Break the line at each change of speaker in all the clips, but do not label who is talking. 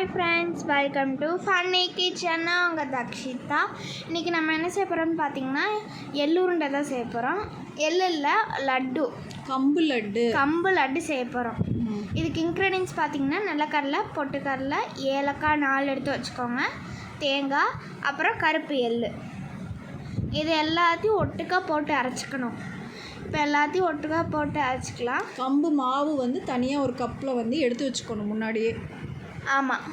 Hi friends, welcome to funny kitchen. உங்கள் தக்ஷிதா. இன்றைக்கி நம்ம என்ன செய்ய போகிறோம்னு பார்த்தீங்கன்னா எள்ளுருண்டை தான் செய்ய போகிறோம். எள்ளில் லட்டு, கம்பு லட்டு செய்ய போகிறோம். இதுக்கு இன்க்ரீடியன்ஸ் பார்த்தீங்கன்னா நிலக்கடலை, பொட்டுக்கடலை, ஏலக்காய் 4 எடுத்து வச்சுக்கோங்க, தேங்காய், அப்புறம் கருப்பு எள். இது எல்லாத்தையும் ஒட்டுக்கா போட்டு அரைச்சிக்கணும். இப்போ எல்லாத்தையும் ஒட்டுக்கா போட்டு அரைச்சிக்கலாம்.
கம்பு மாவு வந்து தனியாக ஒரு கப்பில் வந்து எடுத்து வச்சுக்கணும் முன்னாடியே.
ஆமாம்,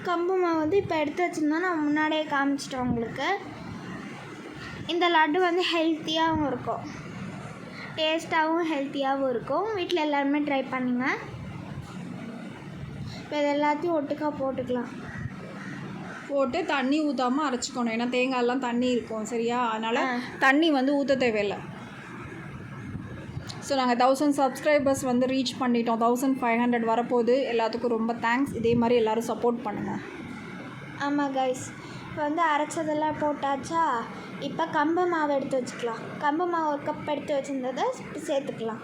கம்பு மாவு வந்து இப்போ எடுத்து வச்சுருந்தோம், நான் முன்னாடியே காமிச்சிட்டேன் உங்களுக்கு. இந்த லட்டு வந்து ஹெல்த்தியாகவும் இருக்கும், டேஸ்ட்டாகவும் ஹெல்த்தியாகவும் இருக்கும். வீட்டில் எல்லாருமே ட்ரை பண்ணுங்க. இப்போ இது எல்லாத்தையும் ஒட்டுக்கா
போட்டு தண்ணி ஊற்றாமல் அரைச்சிக்கணும். ஏன்னா தேங்காயெல்லாம் தண்ணி இருக்கும், சரியா? அதனால் தண்ணி வந்து ஊற்ற தேவையில்லை. ஸோ நாங்கள் 1000 சப்ஸ்கிரைபர்ஸ் வந்து ரீச் பண்ணிட்டோம். 1500 வரப்போகுது. எல்லாத்துக்கும் ரொம்ப தேங்க்ஸ். இதே மாதிரி எல்லோரும் சப்போர்ட் பண்ணுங்கள்.
ஆமாம் கைஸ், இப்போ வந்து அரைச்சதெல்லாம் போட்டாச்சா. இப்போ கம்பு மாவு எடுத்து வச்சுக்கலாம். கம்பு மாவு ஒரு கப் எடுத்து வச்சுருந்ததை சேர்த்துக்கலாம்.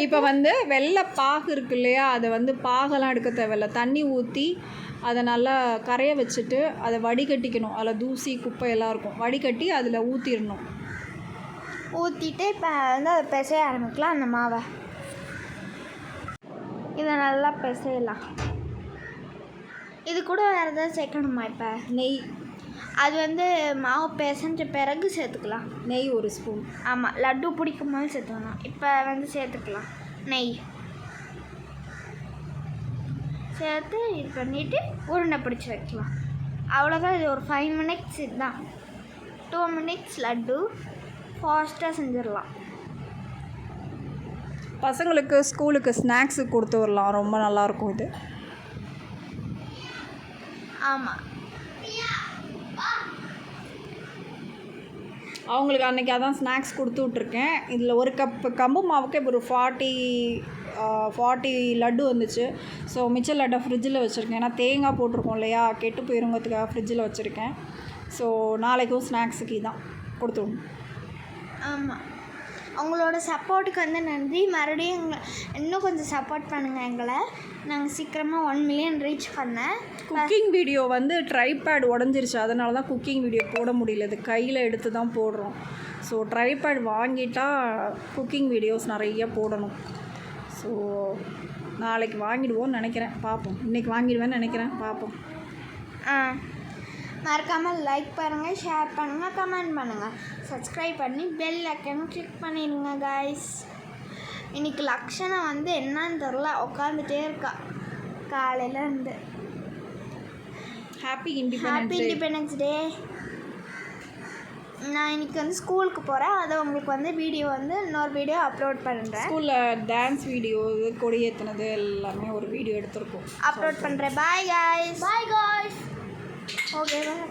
இப்போ வந்து வெள்ளை பாகு இருக்கு இல்லையா, அதை வந்து பாகெல்லாம் எடுக்க தேவையில்லை. தண்ணி ஊற்றி அதை நல்லா கரைய வச்சுட்டு அதை வடிகட்டிக்கணும். அதில் தூசி குப்பையெல்லாம் இருக்கும், வடிகட்டி அதில் ஊற்றிடணும்.
ஊற்றிட்டு இப்போ வந்து அதை பிசைய ஆரம்பிக்கலாம். அந்த மாவை இதை நல்லா பிசையலாம். இது கூட வேறு ஏதாவது சேர்க்கணுமா? இப்போ
நெய்,
அது வந்து மாவு பிசைஞ்ச பிறகு சேர்த்துக்கலாம்.
நெய் 1 ஸ்பூன்.
ஆமாம், லட்டு பிடிக்கும் போது சேர்த்துக்கணும். இப்போ வந்து சேர்த்துக்கலாம் நெய். சேர்த்து இது பண்ணிவிட்டு உருண்டை பிடிச்சி வைக்கலாம். அவ்வளோதான். இது ஒரு 5 மினிட்ஸ், இதுதான் 2 மினிட்ஸ் லட்டு. ஃபாஸ்ட்டாக செஞ்சிடலாம்.
பசங்களுக்கு ஸ்கூலுக்கு ஸ்நாக்ஸு கொடுத்து வரலாம், ரொம்ப நல்லாயிருக்கும் இது.
ஆமாம்,
அவங்களுக்கு அன்றைக்கி அதான் ஸ்நாக்ஸ் கொடுத்து விட்ருக்கேன். இதில் ஒரு கப்பு கம்பு மாவுக்கு இப்போ ஒரு 40 லட்டு வந்துச்சு. ஸோ மிச்ச லட்டை ஃப்ரிட்ஜில் வச்சுருக்கேன். ஏன்னா தேங்காய் போட்டிருக்கோம் இல்லையா, கெட்டு போயிருங்கிறதுக்காக ஃப்ரிட்ஜில் வச்சுருக்கேன். ஸோ நாளைக்கும் ஸ்நாக்ஸுக்கு இதான் கொடுத்து விடணும்.
ஆமாம், உங்களோட சப்போர்ட்டுக்கு வந்து நன்றி. மறுபடியும் இன்னும் கொஞ்சம் சப்போர்ட் பண்ணுங்கள் எங்களை. நாங்கள் சீக்கிரமாக 1 மில்லியன் ரீச் பண்ணேன்.
குக்கிங் வீடியோ வந்து ட்ரைபேட் உடஞ்சிருச்சு, அதனால தான் குக்கிங் வீடியோ போட முடியல. இது கையில் எடுத்து தான் போடுறோம். ஸோ ட்ரைபேட் வாங்கிட்டால் குக்கிங் வீடியோஸ் நிறைய போடணும். ஸோ நாளைக்கு வாங்கிடுவோன்னு நினைக்கிறேன், பார்ப்போம். இன்றைக்கி வாங்கிடுவேன்னு நினைக்கிறேன், பார்ப்போம்.
மறக்காமல் லைக் பண்ணுங்கள், ஷேர் பண்ணுங்கள், கமெண்ட் பண்ணுங்கள், சப்ஸ்கிரைப் பண்ணி பெல் ஐக்கன் கிளிக் பண்ணிடுங்க கைஸ். இன்றைக்கி லக்ஷனை வந்து என்னன்னு தெரில, உட்காந்துட்டே இருக்கா காலையிலேருந்து.
Happy independence day.
நான் இன்றைக்கி வந்து ஸ்கூலுக்கு போகிறேன். அதை உங்களுக்கு வந்து வீடியோ வந்து இன்னொரு வீடியோ அப்லோட் பண்ணுறேன்.
ஸ்கூலில் டான்ஸ் வீடியோ, கொடியேற்றினது எல்லாமே ஒரு வீடியோ எடுத்துருக்கோம்,
அப்லோட் பண்ணுறேன். Bye guys. ஓகே, பாய்.